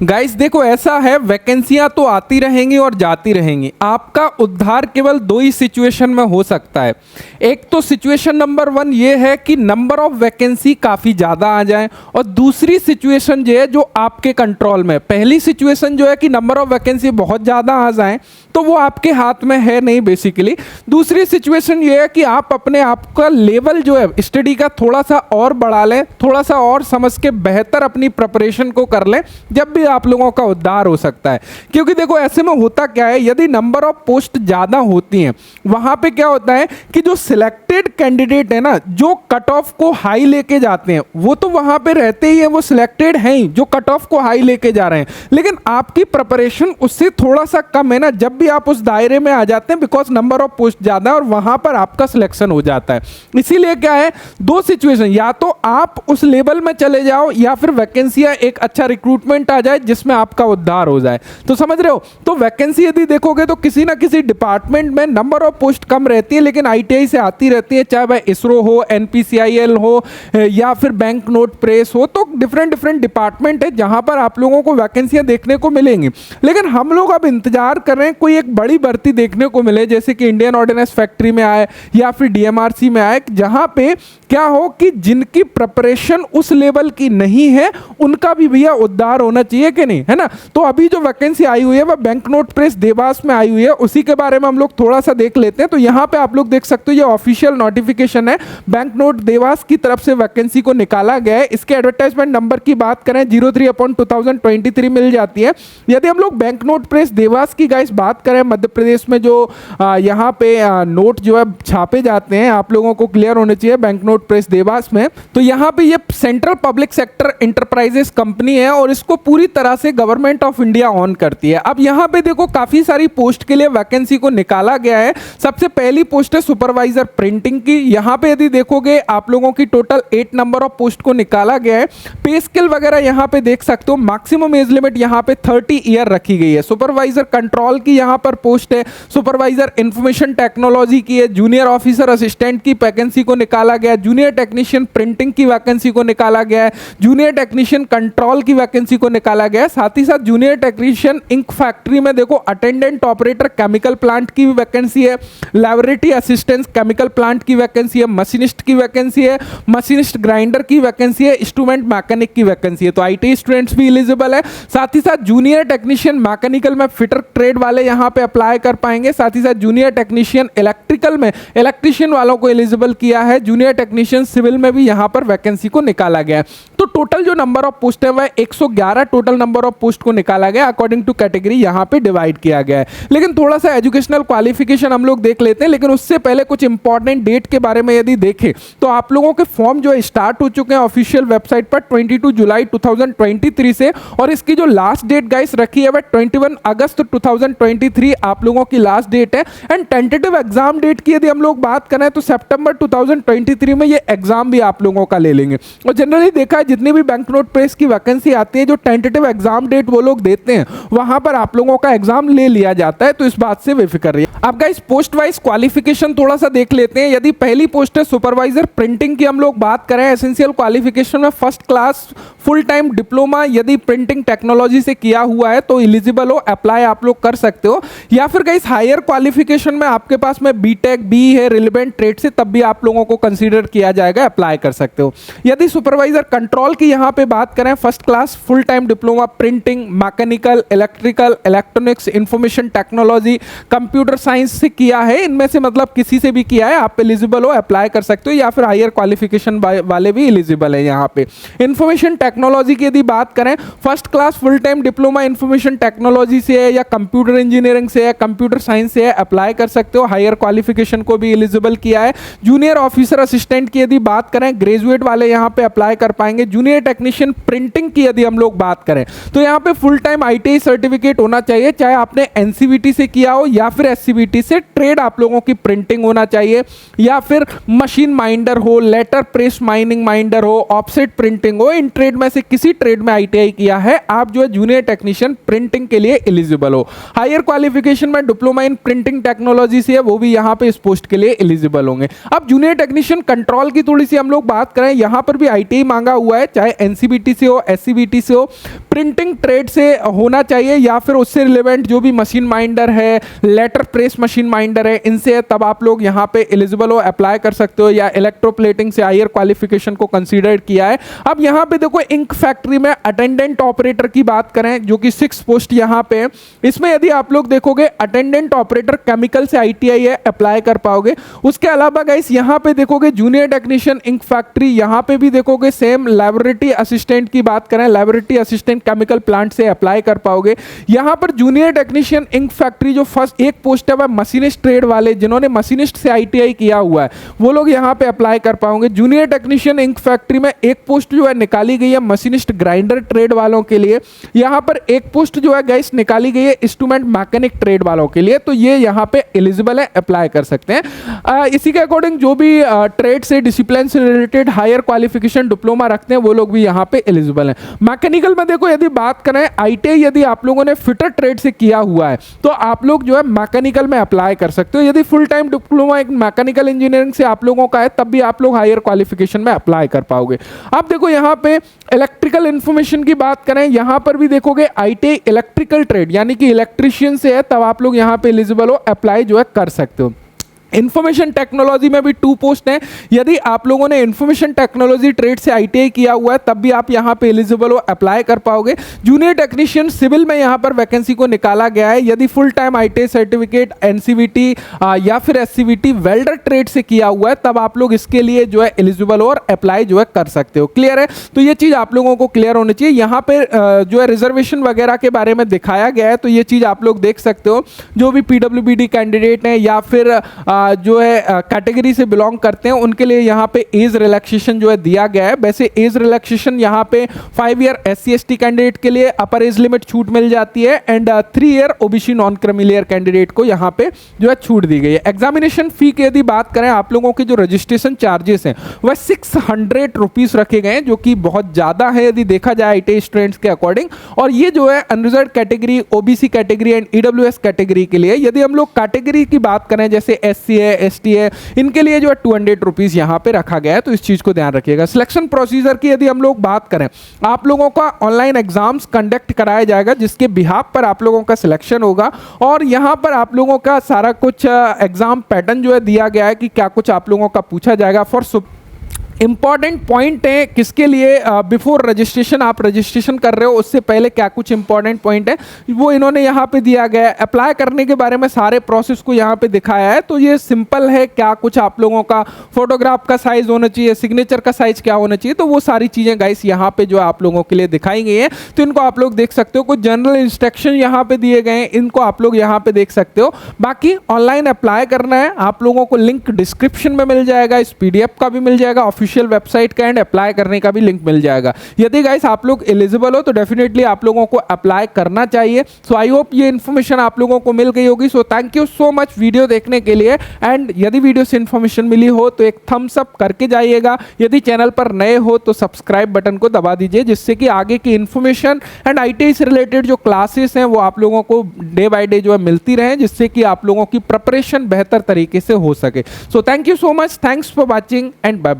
Guys देखो ऐसा है, वैकेंसियां तो आती रहेंगी और जाती रहेंगी। आपका उद्धार केवल दो ही सिचुएशन में हो सकता है। एक तो सिचुएशन नंबर 1 ये है कि नंबर ऑफ वैकेंसी काफ़ी ज़्यादा आ जाए, और दूसरी सिचुएशन जो है जो आपके कंट्रोल में। पहली सिचुएशन जो है कि नंबर ऑफ वैकेंसी बहुत ज़्यादा आ जाए, तो वो आपके हाथ में है नहीं बेसिकली। दूसरी सिचुएशन ये है कि आप अपने आप का लेवल जो है स्टडी का थोड़ा सा और बढ़ा लें, थोड़ा सा और समझ के बेहतर अपनी प्रिपरेशन को कर लें, जब भी आप लोगों का उद्धार हो सकता है। क्योंकि देखो ऐसे में होता क्या है, यदि नंबर ऑफ पोस्ट ज़्यादा होती हैं, वहाँ पे क्या होता है कि जो सिलेक्टेड कैंडिडेट है ना, जो कट ऑफ को हाई लेके जाते हैं, वो तो वहाँ पे रहते ही हैं, वो सिलेक्टेड हैं ही जो कट ऑफ को हाई लेके जा रहे हैं। लेकिन आपकी प्रिपरेशन उससे थोड़ा सा कम है ना, जब भी आप उस दायरे में आ जाते हैं, बिकॉज नंबर ऑफ पोस्ट ज़्यादा है और वहाँ पर आपका सिलेक्शन हो जाता है। इसीलिए क्या है, दो सिचुएशन, या तो आप उस लेवल में चले जाओ या फिर वैकेंसियाँ एक अच्छा रिक्रूटमेंट आ जाए जिसमें आपका उद्धार हो जाए। तो समझ रहे हो, तो वैकेंसी यदि देखोगे तो किसी ना किसी डिपार्टमेंट में नंबर ऑफ पोस्ट कम रहती है, लेकिन आईटीआई से आती रहती है, चाहे वह इसरो हो, एनपीसीआईएल हो या फिर बैंक नोट प्रेस हो। तो डिफरेंट डिफरेंट डिपार्टमेंट है जहां पर आप लोगों को वैकेंसियां देखने को मिलेंगी। लेकिन हम लोग अब इंतजार कर रहे हैं कोई एक बड़ी भर्ती देखने को मिले, जैसे कि इंडियन ऑर्डिनेंस फैक्ट्री में आए या फिर डीएमआरसी में आए, जहां पे क्या हो कि जिनकी प्रिपरेशन उस लेवल की नहीं है उनका भी भैया उद्धार होना चाहिए कि नहीं, है ना। तो अभी जो वैकेंसी आई हुई है वह बैंक नोट प्रेस देवास में आई हुई है, उसी के बारे में हम लोग थोड़ा सा देख लेते हैं। तो यहाँ पे आप लोग देख सकते हो, ये ऑफिशियल नोटिफिकेशन है, बैंक नोट देवास की तरफ से वैकेंसी को निकाला गया है। इसके एडवर्टाइजमेंट नंबर की बात करें 03/2023 मिल जाती है। यदि हम लोग बैंक नोट प्रेस देवास की गाइस बात करें, मध्य प्रदेश में जो यहाँ पे नोट जो है छापे जाते हैं, आप लोगों को क्लियर होने चाहिए बैंक नोट प्रेस देवास में। तो यहाँ पे ये central public sector enterprises company है और इसको पूरी तरह से गवर्नमेंट ऑफ इंडिया ऑन करती है। अब यहाँ पे देखो काफी सारी पोस्ट के लिए वैकेंसी को निकाला गया है। सबसे पहली पोस्ट है सुपरवाइजर प्रिंटिंग की। यहाँ पे यदि देखोगे आप लोगों की टोटल 8 नंबर ऑफ पोस्ट को निकाला गया है। पे स्केल वगैरह यहाँ पे देख सकते हो, मैक्सिमम एज लिमिट यहाँ पे 30 ईयर रखी गई है। सुपरवाइजर कंट्रोल की यहाँ पर पोस्ट है, सुपरवाइजर इंफॉर्मेशन टेक्नोलॉजी की है, जूनियर ऑफिसर असिस्टेंट की वैकेंसी को निकाला गया, जूनियर टेक्नीशियन प्रिंटिंग की वैकेंसी को निकाला गया है, जूनियर टेक्नीशियन कंट्रोल की वैकेंसी को निकाला गया है। साथ ही साथ जूनियर टेक्नीशियन इंक फैक्ट्री में देखो अटेंडेंट ऑपरेटर केमिकल प्लांट की वैकेंसी है, लैबोरेटरी असिस्टेंट केमिकल प्लांट की वैकेंसी है, मशीनिस्ट की वैकेंसी है, मशीनिस्ट ग्राइंडर की वैकेंसी है, इंस्ट्रूमेंट मैकेनिक की वैकेंसी है। तो आईटी स्टूडेंट्स भी एलिजिबल है। साथ ही साथ जूनियर टेक्नीशियन मैकेनिकल में फिटर ट्रेड वाले यहाँ पे अप्लाई कर पाएंगे। साथ ही साथ जूनियर टेक्नीशियन इलेक्ट्रिकल में इलेक्ट्रीशियन वालों को एलिजिबल किया है। जूनियर टेक्नीशियन सिविल में भी यहाँ पर वैकेंसी को निकाला गया है। तो टोटल जो नंबर ऑफ पोस्ट है वह 111 टोटल नंबर ऑफ पोस्ट को निकाला गया, अकॉर्डिंग टू कैटेगरी यहाँ पे डिवाइड किया गया है। लेकिन थोड़ा सा एजुकेशनल क्वालिफिकेशन हम लोग देख लेते हैं, लेकिन उससे पहले कुछ इंपॉर्टेंट डेट के बारे में यदि देखें तो आप लोगों के फॉर्म जो है स्टार्ट हो चुके हैं ऑफिशियल वेबसाइट पर 22 जुलाई 2023 से, और इसकी जो लास्ट डेट गाइस रखी है वह 21 अगस्त 2023 आप लोगों की लास्ट डेट है। एंड टेंटेटिव एग्जाम डेट की यदि हम लोग बात करें तो सितंबर 2023 में ये एग्जाम भी आप लोगों का ले लेंगे। और जनरली देखा है जितनी भी बैंक नोट प्रेस की वैकेंसी आती है, जो टेंटेटिव एग्जाम डेट वो लोग देते हैं वहां पर आप लोगों का एग्जाम ले लिया जाता है। तो इस बात से बेफिक्र रहिए। अब गाइस पोस्ट वाइज क्वालिफिकेशन थोड़ा सा देख लेते हैं। यदि पहली पोस्ट है सुपरवाइजर प्रिंटिंग की हम लोग बात करें, एसेंशियल क्वालिफिकेशन में first class full time diploma यदि प्रिंटिंग टेक्नोलॉजी से किया हुआ है तो एलिजिबल हो, अप्लाई आप लोग कर सकते हो। या फिर गाइस हायर क्वालिफिकेशन में आपके पास में बीटेक बी है रिलेवेंट ट्रेड से, तब भी आप लोगों को कंसीडर किया जाएगा, अप्लाई कर सकते हो। यदि सुपरवाइजर कंट्रोल की यहाँ पे बात करें, first class full time diploma printing, mechanical, electrical, electronics, information technology, computer science से किया है, इनमें से मतलब किसी से भी किया है, आप एलिजिबल हो, अप्लाई कर सकते हो। या फिर हायर क्वालिफिकेशन वाले भी एलिजिबल है यहाँ पे। इंफॉर्मेशन टेक्नोलॉजी की यदि बात करें, first class full time diploma information technology से है या कंप्यूटर इंजीनियरिंग से है, कंप्यूटर साइंस से है, अप्लाई कर सकते हो। हायर क्वालिफिकेशन को भी एलिजिबल किया है। जूनियर ऑफिसर असिस्टेंट की यदि बात करें, ग्रेजुएट वाले यहाँ पे अप्लाई कर पाएंगे। जूनियर टेक्नीशियन प्रिंटिंग की यदि हम लोग बात करें तो यहाँ पे फुल टाइम आईटीआई सर्टिफिकेट होना चाहिए, चाहे आपने एनसीवीटी से किया हो या फिर एससीबीटी से। ट्रेड आप लोगों की प्रिंटिंग होना चाहिए, या फिर मशीन माइंडर हो, लेटर प्रेस माइनिंग माइंडर हो, ऑफसेट प्रिंटिंग हो, इन ट्रेड में से किसी ट्रेड में आईटीआई किया है, आप जो है जूनियर टेक्नीशियन प्रिंटिंग के लिए एलिजिबल हो। हायर क्वालिफिकेशन में डिप्लोमा इन प्रिंटिंग टेक्नोलॉजी से है, वो भी यहाँ पे इस पोस्ट के लिए एलिजिबल होंगे। अब जूनियर टेक्नीशियन कंट्रोल की थोड़ी सी हम लोग बात करें, यहाँ पर भी आईटीआई मांगा हुआ है, चाहे एनसीबीटी से हो, एससीबीटी से हो, प्रिंटिंग ट्रेड से होना चाहिए या फिर उससे रिलेवेंट जो भी मशीन माइंडर है, लेटर प्रेस मशीन माइंडर है, इनसे तब आप लोग यहाँ पे एलिजिबल हो, अप्लाई कर सकते हो, या इलेक्ट्रोप्लेटिंग से हायर क्वालिफिकेशन को कंसीडर किया है। अब यहाँ पे देखो इंक फैक्ट्री में अटेंडेंट ऑपरेटर की बात करें जो कि 6 पोस्ट यहाँ पे है, इसमें यदि आप लोग देखोगे अटेंडेंट ऑपरेटर केमिकल से ITI है, अप्लाई कर पाओगे। उसके अलावा गाइस यहाँ पे देखोगे जूनियर टेक्नीशियन इंक फैक्ट्री, यहाँ पे भी देखोगे सेम लैबोरेटरी असिस्टेंट की बात करें, लैबोरेटरी असिस्टेंट केमिकल प्लांट से अप्लाई कर पाओगे। यहाँ पर जूनियर टेक्नीशियन इंक फैक्ट्री जो फर्स्ट एक पोस्ट है वह मशीनिस्ट ट्रेड वाले जिन्होंने मशीनिस्ट से ITI किया हुआ है वो लोग यहाँ पे अप्लाई कर पाओगे। जूनियर टेक्नीशियन इंक फैक्ट्री में एक पोस्ट जो है निकाली गई है मशीनिस्ट ग्राइंडर ट्रेड वालों के लिए, यहाँ पर एक पोस्ट जो है गाइस निकाली गई है इंस्ट्रूमेंट मैकेनिक ट्रेड वालों के लिए, तो ये यहाँ पे एलिजिबल है, अप्लाई कर सकते हैं। इसी के अकॉर्डिंग जो भी ट्रेड से डिसिप्लिन से रिलेटेड हायर क्वालिफिकेशन डिप्लोमा रखते हैं वो लोग भी यहाँ पे एलिजिबल हैं। मैकेनिकल में देखो यदि बात करें ITI यदि आप लोगों ने फिटर ट्रेड से किया हुआ है तो आप लोग जो है मैकेनिकल में अप्लाई कर सकते हो। यदि फुल टाइम डिप्लोमा एक मैकेनिकल इंजीनियरिंग से आप लोगों का है तब भी आप लोग हायर क्वालिफिकेशन में अप्लाई कर पाओगे। अब देखो यहाँ पे इलेक्ट्रिकल इंफॉर्मेशन की बात करें, यहाँ पर भी देखोगे ITI इलेक्ट्रिकल ट्रेड यानी कि इलेक्ट्रिशियन से है तब आप लोग यहाँ पे एलिजिबल हो, अप्लाई जो है कर सकते हो। इंफॉर्मेशन टेक्नोलॉजी में भी 2 पोस्ट हैं, यदि आप लोगों ने इंफॉर्मेशन टेक्नोलॉजी ट्रेड से ITI किया हुआ है तब भी आप यहाँ पे एलिजिबल हो, अप्लाई कर पाओगे। जूनियर टेक्नीशियन सिविल में यहाँ पर वैकेंसी को निकाला गया है, यदि full time ITI certificate NCVT या फिर SCVT वेल्डर ट्रेड से किया हुआ है तब आप लोग इसके लिए जो है एलिजिबल हो और अप्लाई जो है कर सकते हो। क्लियर है, तो ये चीज़ आप लोगों को क्लियर होनी चाहिए। यहाँ पे जो है रिजर्वेशन वगैरह के बारे में दिखाया गया है, तो ये चीज़ आप लोग देख सकते हो। जो भी PWBD कैंडिडेट हैं या फिर जो है कैटेगरी से बिलोंग करते हैं उनके लिए यहाँ पे एज रिलैक्सेशन जो है दिया गया है। वैसे एज रिलैक्सेशन यहाँ पे 5 ईयर SC ST कैंडिडेट के लिए अपर एज लिमिट छूट मिल जाती है and 3 year OBC non creamy layer candidate को यहाँ पे जो है छूट दी गई है। एग्जामिनेशन फी की यदि बात करें आप लोगों के जो रजिस्ट्रेशन चार्जेस हैं वह 600 रुपीज रखे गए हैं जो कि बहुत ज़्यादा है यदि देखा जाए ITI स्टूडेंट्स के अकॉर्डिंग। और ये जो है unreserved category, OBC category and EWS category के लिए। यदि हम लोग कैटेगरी की बात करें जैसे SC है, ST है, इनके लिए जो है 200 रुपीज यहाँ पे रखा गया है, तो इस चीज को ध्यान रखिएगा। सिलेक्शन प्रोसीजर की यदि हम लोग बात करें, आप लोगों का ऑनलाइन एग्जाम्स कंडक्ट कराया जाएगा जिसके बिहाफ पर आप लोगों का सिलेक्शन होगा और यहाँ पर आप लोगों का सारा कुछ एग्जाम पैटर्न जो है दिया गया है कि क्या कुछ आप लोगों का पूछा जाएगा। फॉर इंपॉर्टेंट पॉइंट है किसके लिए, बिफोर रजिस्ट्रेशन आप रजिस्ट्रेशन कर रहे हो उससे पहले क्या कुछ इंपॉर्टेंट पॉइंट है वो इन्होंने यहाँ पे दिया गया है। अप्लाई करने के बारे में सारे प्रोसेस को यहाँ पे दिखाया है, तो ये सिंपल है। क्या कुछ आप लोगों का फोटोग्राफ का साइज होना चाहिए, सिग्नेचर का साइज क्या होना चाहिए, तो वो सारी चीज़ें गाइस यहाँ पे जो आप लोगों के लिए दिखाई गई हैं, तो इनको आप लोग देख सकते हो। कुछ जनरल इंस्ट्रक्शन यहाँ पे दिए गए हैं, इनको आप लोग यहाँ पे देख सकते हो। बाकी ऑनलाइन अप्लाई करना है आप लोगों को, लिंक डिस्क्रिप्शन में मिल जाएगा, इस PDF का भी मिल जाएगा, ऑफिशियल वेबसाइट का एंड अप्लाई करने का भी लिंक मिल जाएगा। यदि गाइस आप लोग एलिजिबल हो तो डेफिनेटली आप लोगों को अप्लाई करना चाहिए। सो आई होप ये इन्फॉर्मेशन आप लोगों को मिल गई होगी। सो thank you so much video देखने के लिए एंड यदि वीडियो से इन्फॉर्मेशन मिली हो तो एक थम्स अप करके जाइएगा। यदि चैनल पर नए हो तो सब्सक्राइब बटन को दबा दीजिए जिससे कि आगे की इन्फॉर्मेशन एंड ITI से रिलेटेड जो क्लासेस हैं वो आप लोगों को डे बाय डे जो है मिलती रहे, जिससे कि आप लोगों की प्रिपरेशन बेहतर तरीके से हो सके। So thank you so much, thanks for watching and bye bye.